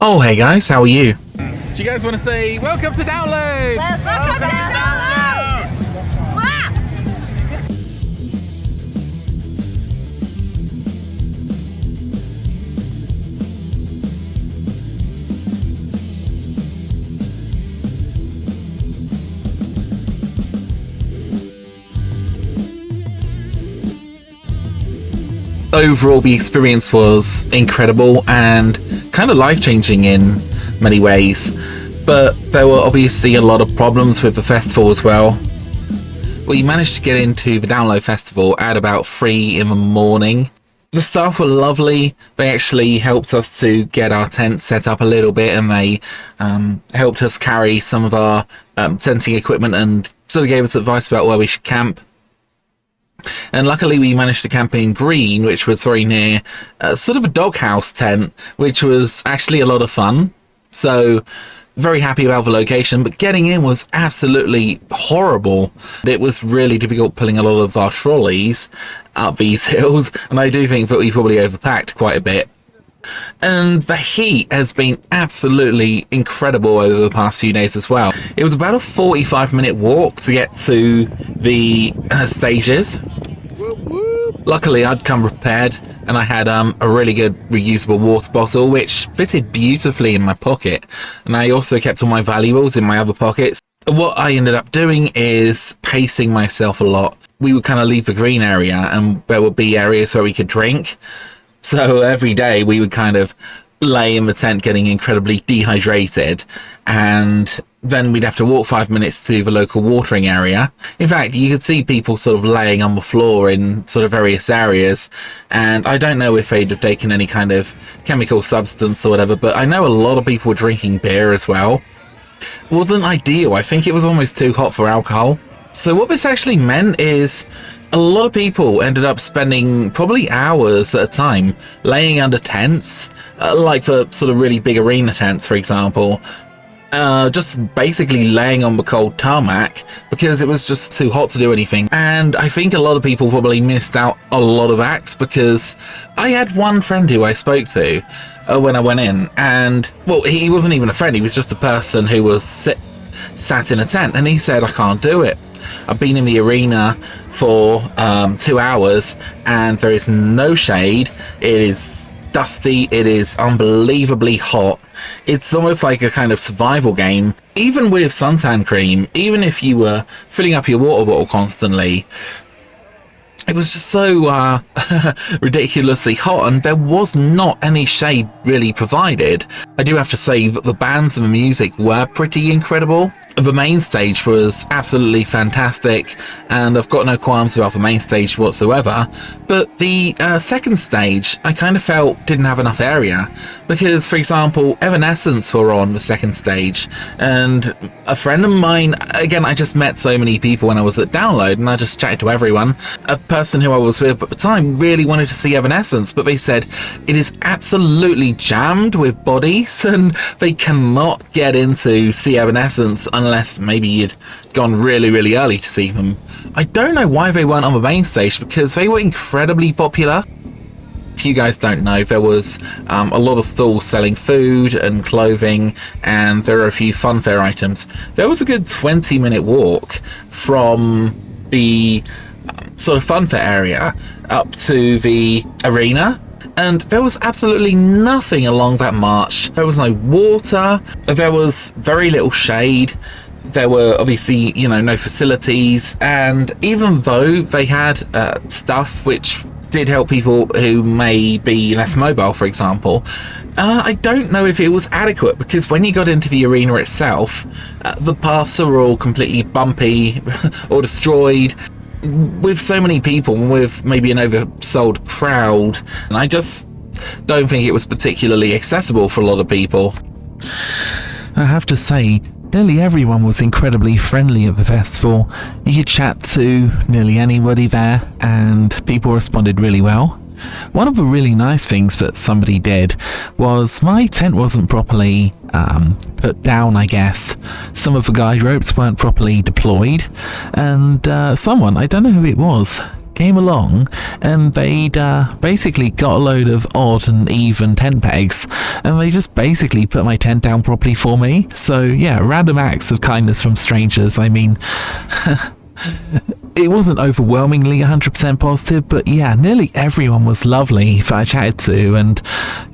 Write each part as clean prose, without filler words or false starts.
Oh, hey guys, how are you? Do you guys want to say welcome to Download? Welcome to Download! Wow! Overall, the experience was incredible and kind of life-changing in many ways, but there were obviously a lot of problems with the festival as well. We managed to get into the Download Festival at about 3 in the morning. The staff were lovely. They actually helped us to get our tent set up a little bit, and they helped us carry some of our tenting equipment and sort of gave us advice about where we should camp. And luckily we managed to camp in Green, which was very near sort of a doghouse tent, which was actually a lot of fun. So very happy about the location, but getting in was absolutely horrible. It was really difficult pulling a lot of our trolleys up these hills, and I do think that we probably overpacked quite a bit. And the heat has been absolutely incredible over the past few days as well. It was about a 45-minute walk to get to the stages. Luckily I'd come prepared, and I had a really good reusable water bottle which fitted beautifully in my pocket, and I also kept all my valuables in my other pockets. What I ended up doing is pacing myself a lot. We would kind of leave the green area and there would be areas where we could drink. So every day we would kind of lay in the tent getting incredibly dehydrated, and then we'd have to walk 5 minutes to the local watering area. In fact, you could see people sort of laying on the floor in sort of various areas, and I don't know if they'd have taken any kind of chemical substance or whatever, but I know a lot of people were drinking beer as well. It wasn't ideal. I think it was almost too hot for alcohol. So what this actually meant is a lot of people ended up spending probably hours at a time laying under tents, like the sort of really big arena tents, for example, just basically laying on the cold tarmac because it was just too hot to do anything. And I think a lot of people probably missed out a lot of acts, because I had one friend who I spoke to when I went in, and well, he wasn't even a friend, he was just a person who was sat in a tent, and he said, I can't do it. I've been in the arena for 2 hours and there is no shade. It is dusty. It is unbelievably hot. It's almost like a kind of survival game. Even with suntan cream, even if you were filling up your water bottle constantly, it was just so ridiculously hot, and there was not any shade really provided. I do have to say that the bands and the music were pretty incredible. The main stage was absolutely fantastic, and I've got no qualms about the main stage whatsoever, but the second stage I kind of felt didn't have enough area, because for example Evanescence were on the second stage, and a friend of mine, again, I just met so many people when I was at Download and I just chatted to everyone. A person who I was with at the time really wanted to see Evanescence, but they said it is absolutely jammed with bodies and they cannot get into see Evanescence unless maybe you'd gone really early to see them. I don't know why they weren't on the main stage, because they were incredibly popular. If you guys don't know, there was a lot of stalls selling food and clothing, and there are a few funfair items. There was a good 20-minute walk from the sort of funfair area up to the arena, and there was absolutely nothing along that march. There was no water, there was very little shade, there were obviously, you know, no facilities, and even though they had stuff which did help people who may be less mobile, for example, I don't know if it was adequate, because when you got into the arena itself, the paths are all completely bumpy or destroyed. With so many people, with maybe an oversold crowd, and I just don't think it was particularly accessible for a lot of people. I have to say, nearly everyone was incredibly friendly at the festival. You could chat to nearly anybody there, and people responded really well. One of the really nice things that somebody did was my tent wasn't properly put down, I guess. Some of the guide ropes weren't properly deployed, and someone, I don't know who it was, came along and they'd basically got a load of odd and even tent pegs, and they just basically put my tent down properly for me. So yeah, random acts of kindness from strangers. I mean, it wasn't overwhelmingly 100% positive, but yeah, nearly everyone was lovely that I chatted to, and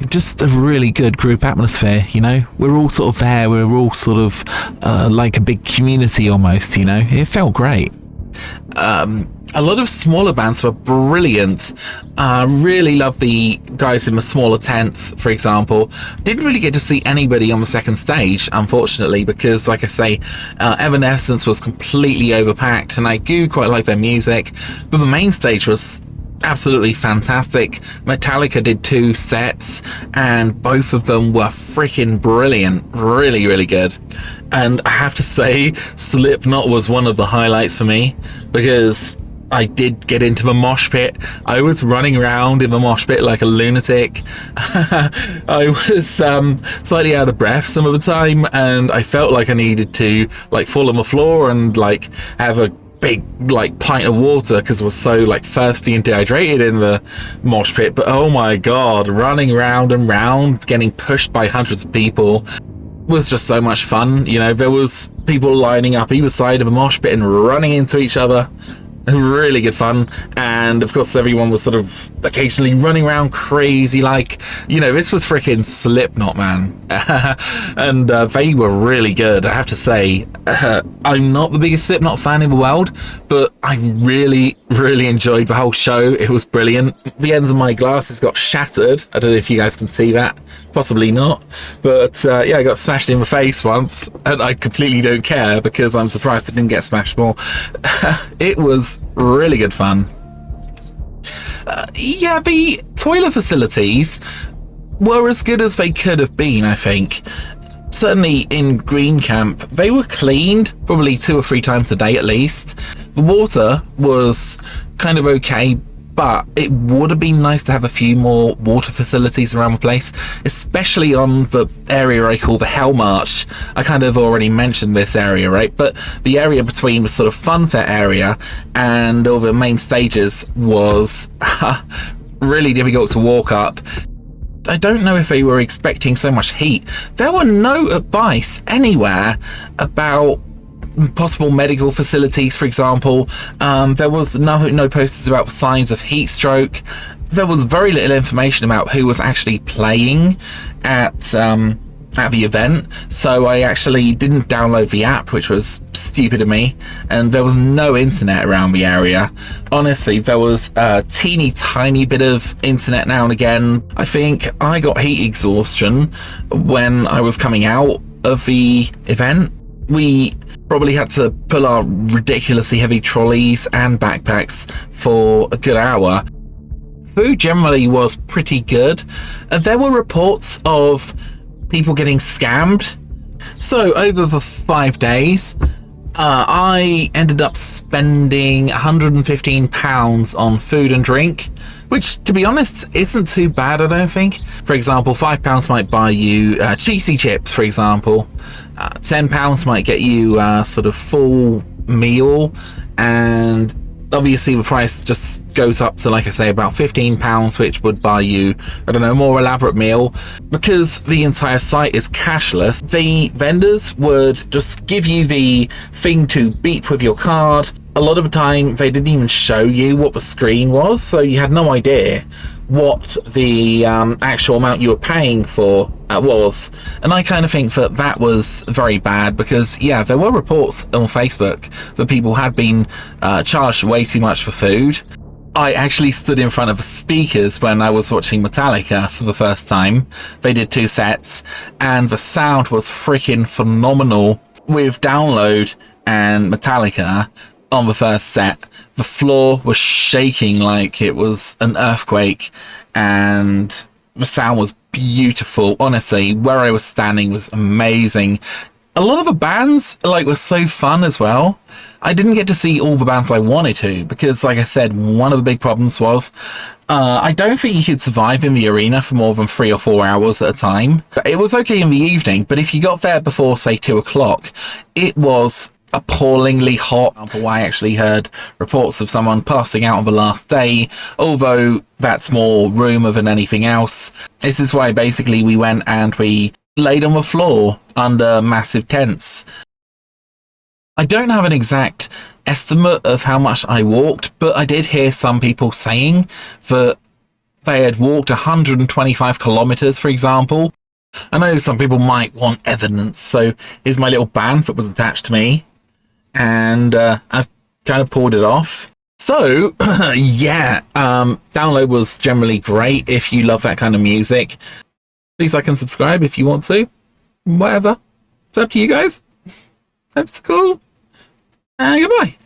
just a really good group atmosphere, you know. We're all sort of there, we're all sort of like a big community almost, you know. It felt great. A lot of smaller bands were brilliant. Really love the guys in the smaller tents, for example. Didn't really get to see anybody on the second stage, unfortunately, because, like I say, Evanescence was completely overpacked, and I do quite like their music, but the main stage was absolutely fantastic. Metallica did 2 sets, and both of them were freaking brilliant. Really, really good. And I have to say, Slipknot was one of the highlights for me, because I did get into the mosh pit. I was running around in the mosh pit like a lunatic. I was slightly out of breath some of the time, and I felt like I needed to like fall on the floor and like have a big like pint of water because I was so like thirsty and dehydrated in the mosh pit. But oh my god, running round and round, getting pushed by hundreds of people was just so much fun. You know, there was people lining up either side of a mosh pit and running into each other. Really good fun. And of course everyone was sort of occasionally running around crazy, like, you know, this was freaking Slipknot, man. And they were really good, I have to say. I'm not the biggest Slipknot fan in the world, but I really enjoyed the whole show. It was brilliant. The ends of my glasses got shattered. I don't know if you guys can see that, possibly not, but yeah, I got smashed in the face once, and I completely don't care because I'm surprised I didn't get smashed more. It was really good fun. Yeah, the toilet facilities were as good as they could have been, I think. Certainly in Green Camp, they were cleaned probably 2 or 3 times a day at least. The water was kind of okay, but it would have been nice to have a few more water facilities around the place, especially on the area I call the Hell March. I kind of already mentioned this area, right? But the area between the sort of funfair area and all the main stages was really difficult to walk up. I don't know if they were expecting so much heat. There were no advice anywhere about possible medical facilities, for example. There was no posters about signs of heat stroke. There was very little information about who was actually playing at the event, so I actually didn't download the app, which was stupid of me, and there was no internet around the area. Honestly, there was a teeny tiny bit of internet now and again. I think I got heat exhaustion when I was coming out of the event. We probably had to pull our ridiculously heavy trolleys and backpacks for a good hour. Food generally was pretty good. There were reports of people getting scammed. So over the 5 days, I ended up spending £115 on food and drink, which, to be honest, isn't too bad, I don't think. For example, £5 might buy you cheesy chips, for example. £10 might get you a sort of full meal, and obviously the price just goes up to, like I say, about £15, which would buy you, I don't know, a more elaborate meal. Because the entire site is cashless, the vendors would just give you the thing to beep with your card. A lot of the time they didn't even show you what the screen was, so you had no idea what the actual amount you were paying for was. And I kind of think that that was very bad, because yeah, there were reports on Facebook that people had been charged way too much for food. I actually stood in front of the speakers when I was watching Metallica for the first time. They did 2 sets, and the sound was freaking phenomenal. With Download and Metallica on the first set, the floor was shaking like it was an earthquake, and the sound was beautiful. Honestly, where I was standing was amazing. A lot of the bands were so fun as well. I didn't get to see all the bands I wanted to, because like I said, one of the big problems was I don't think you could survive in the arena for more than 3 or 4 hours at a time. It was okay in the evening, but if you got there before, say, 2 o'clock, it was appallingly hot. I actually heard reports of someone passing out on the last day, although that's more rumour than anything else. This is why basically we went and we laid on the floor under massive tents. I don't have an exact estimate of how much I walked, but I did hear some people saying that they had walked 125 kilometers, for example. I know some people might want evidence, so here's my little band that was attached to me, and I've kind of pulled it off. So yeah, download was generally great. If you love that kind of music, please like and subscribe if you want to. Whatever, it's up to you guys. That's cool. And goodbye.